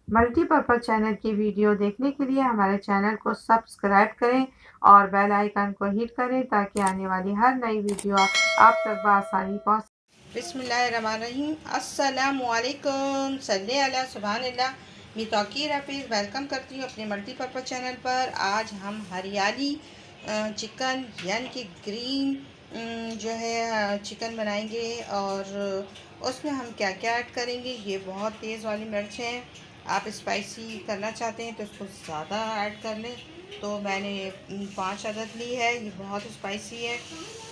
Multipurpose channel की video देखने के लिए हमारे चैनल को सब्सक्राइब करें और बेल आइकन को हिट करें ताकि आने वाली हर नई वीडियो आप तक बआसानी पहुँच। बिस्मिल्लाहिर्रहमानिर्रहीम। अस्सलामुअलैकुम। सल्ले अला सुभानिल्लाह। मैं तौकीर हफीज़ वेलकम करती हूँ अपने मल्टीपर्पज़ चैनल पर। आज हम हरियाली चिकन यानी कि ग्रीन जो है चिकन बनाएंगे और उसमें हम क्या क्या ऐड करेंगे। ये बहुत तेज़ वाली मिर्च है, आप स्पाइसी करना चाहते हैं तो इसको ज़्यादा ऐड कर लें। तो मैंने 5 अदद ली है, ये बहुत स्पाइसी है।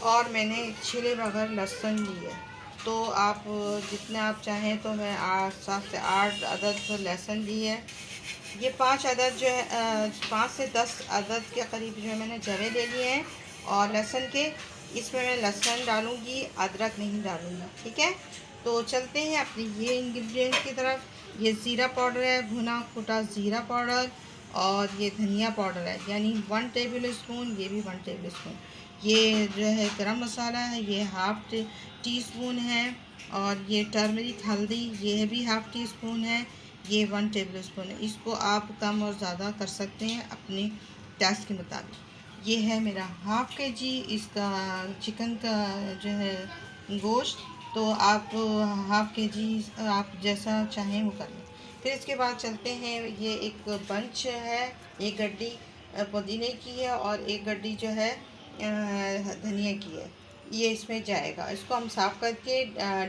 और मैंने छिले बगैर लहसुन ली है, तो आप जितना आप चाहें। तो मैं 7 से 8 अदद लहसुन ली है। ये 5 अदद जो है 5 से 10 अदद के करीब जो है मैंने जवे ले लिए हैं और लहसुन के। इसमें मैं लहसुन डालूँगी, अदरक नहीं डालूँगी, ठीक है। तो चलते हैं अपनी ये इंग्रेडिएंट की तरफ। ये ज़ीरा पाउडर है, भुना कुटा ज़ीरा पाउडर, और ये धनिया पाउडर है यानी 1 टेबल स्पून, ये भी 1 टेबल स्पून। ये जो है गरम मसाला है, ये हाफ़ टी स्पून है। और ये टर्मरिक हल्दी, ये भी हाफ़ टी स्पून है, ये 1 टेबल स्पून है। इसको आप कम और ज़्यादा कर सकते हैं अपने टेस्ट के मुताबिक। ये है मेरा हाफ़ के जी इसका चिकन का जो है गोश्त। तो आप हाफ़ के जी आप जैसा चाहें वो कर लें। फिर इसके बाद चलते हैं, ये एक बंच है, एक गड्डी पुदीने की है और एक गड्डी जो है धनिया की है। ये इसमें जाएगा। इसको हम साफ़ करके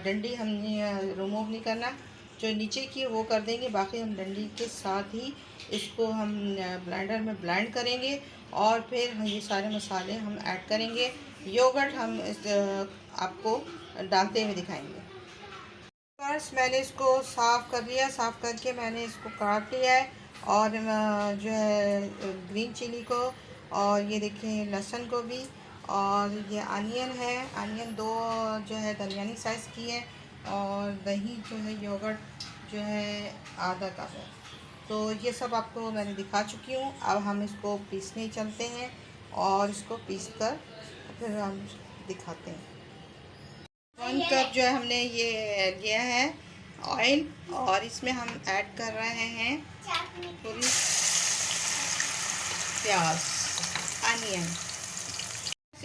डंडी हमने रिमूव नहीं करना, जो नीचे की वो कर देंगे। बाकी हम डंडी के साथ ही इसको हम ब्लेंडर में ब्लेंड करेंगे और फिर हम ये सारे मसाले हम ऐड करेंगे। योगर्ट हम आपको डालते हुए दिखाएंगे। फर्स्ट मैंने इसको साफ़ कर लिया, साफ़ करके मैंने इसको काट लिया है। और जो है ग्रीन चिली को, और ये देखिए लहसुन को भी, और ये अनियन है, अनियन 2 जो है दरमियानी साइज़ की है। और दही जो है योगर्ट जो है आधा कप है। तो ये सब आपको मैंने दिखा चुकी हूँ। अब हम इसको पीसने चलते हैं और इसको पीस कर फिर हम दिखाते हैं। 1 कप जो है हमने ये लिया है ऑयल, और इसमें हम ऐड कर रहे हैं पूरी प्याज, अनियन।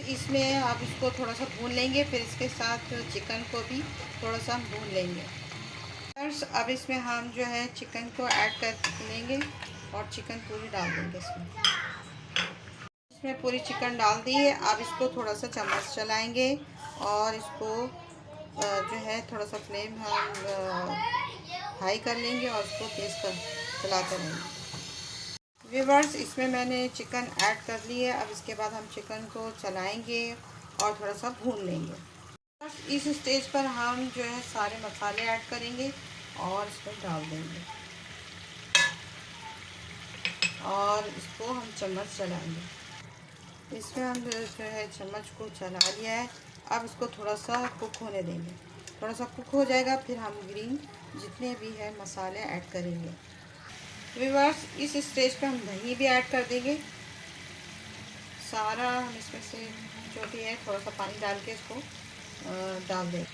इसमें आप इसको थोड़ा सा भून लेंगे, फिर इसके साथ चिकन को भी थोड़ा सा हम भून लेंगे। अब इसमें हम जो है चिकन को ऐड कर लेंगे और चिकन पूरी डाल देंगे इसमें पूरी चिकन डाल दी है। अब इसको थोड़ा सा चम्मच चलाएंगे और इसको जो है थोड़ा सा फ्लेम हम हाई कर लेंगे और इसको तेज़ कर चलाते रहेंगे। व्यूअर्स, इसमें मैंने चिकन ऐड कर ली है। अब इसके बाद हम चिकन को चलाएंगे और थोड़ा सा भून लेंगे। इस स्टेज पर हम जो है सारे मसाले ऐड करेंगे और इसको डाल देंगे और इसको हम चम्मच चलाएंगे। इसमें हम जो है चम्मच को चला लिया है। अब इसको थोड़ा सा कुक होने देंगे। थोड़ा सा कुक हो जाएगा, फिर हम ग्रीन जितने भी है मसाले ऐड करेंगे। व्यूअर्स, इस स्टेज पे हम दही भी ऐड कर देंगे। सारा हम इसमें से जो भी है थोड़ा सा पानी डाल के इसको डाल देंगे।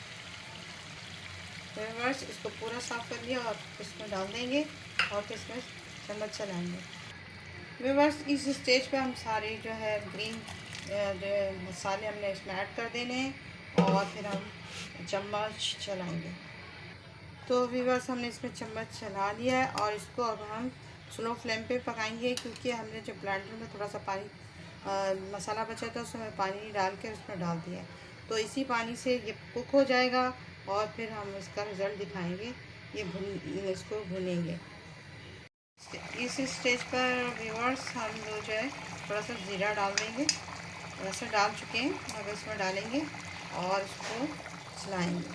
व्यूअर्स, इसको पूरा साफ़ कर लिया और इसमें डाल देंगे और फिर इसमें चम्मच चलाएँगे। व्यूअर्स, इस स्टेज पे हम सारे जो है ग्रीन जो मसाले हमने इसमें ऐड कर देने हैं और फिर हम चम्मच चलाएंगे। तो व्यूअर्स, हमने इसमें चम्मच चला लिया है और इसको अब हम स्लो फ्लेम पे पकाएंगे, क्योंकि हमने जो ब्लेंडर में थोड़ा सा पानी मसाला बचा था उसमें पानी डाल के उसमें डाल दिया है। तो इसी पानी से ये कुक हो जाएगा और फिर हम इसका रिज़ल्ट दिखाएंगे। ये इसको भुनेंगे। इस स्टेज पर व्यूअर्स हम जो है थोड़ा सा ज़ीरा डाल देंगे। वैसे डाल चुके हैं, अब इसमें डालेंगे और इसको चलाएंगे।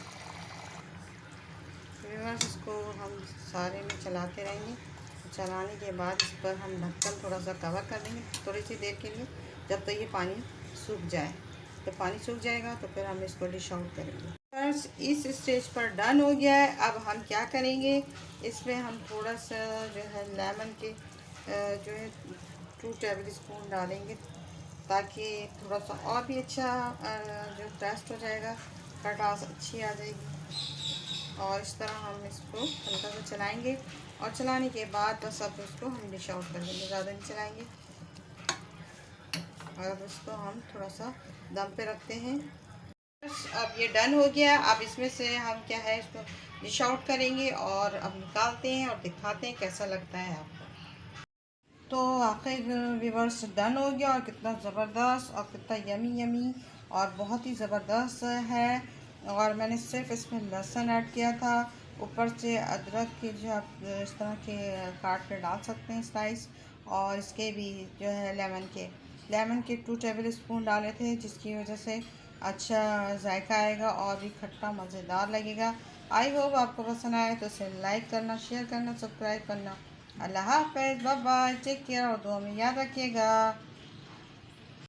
व्यूअर्स, इसको हम सारे में चलाते रहेंगे। चलाने के बाद इस पर हम ढक्कन थोड़ा सा कवर कर देंगे थोड़ी सी देर के लिए, जब तक ये पानी सूख जाए। तो पानी सूख जाएगा तो फिर हम इसको डिश आउट करेंगे। बस इस स्टेज पर डन हो गया है। अब हम क्या करेंगे, इसमें हम थोड़ा सा जो है लेमन के जो है 2 टेबल स्पून डालेंगे, ताकि थोड़ा सा और भी अच्छा जो टेस्ट हो जाएगा, खटास अच्छी आ जाएगी। और इस तरह हम इसको हल्का सा चलाएंगे और चलाने के बाद बस अब इसको हम डिश आउट कर देंगे, ज़्यादा नहीं चलाएंगे। और अब इसको हम थोड़ा सा दम पे रखते हैं। अब ये डन हो गया। अब इसमें से हम क्या है इसको डिश आउट करेंगे और अब निकालते हैं और दिखाते हैं कैसा लगता है आपको। तो आखिर व्यूअर्स डन हो गया और कितना ज़बरदस्त और कितना यमी यमी और बहुत ही ज़बरदस्त है। और मैंने सिर्फ इसमें लहसुन ऐड किया था, ऊपर से अदरक के जो आप इस तरह के काट कर डाल सकते हैं स्लाइस, और इसके भी जो है लेमन के 2 टेबल स्पून डाले थे, जिसकी वजह से अच्छा जायका आएगा और भी खट्टा मज़ेदार लगेगा। आई होप आपको पसंद आए तो इसे लाइक करना, शेयर करना, सब्सक्राइब करना। अल्लाह हाफ़िज़, बाय बाय, टेक केयर और दुआ में याद रखिएगा।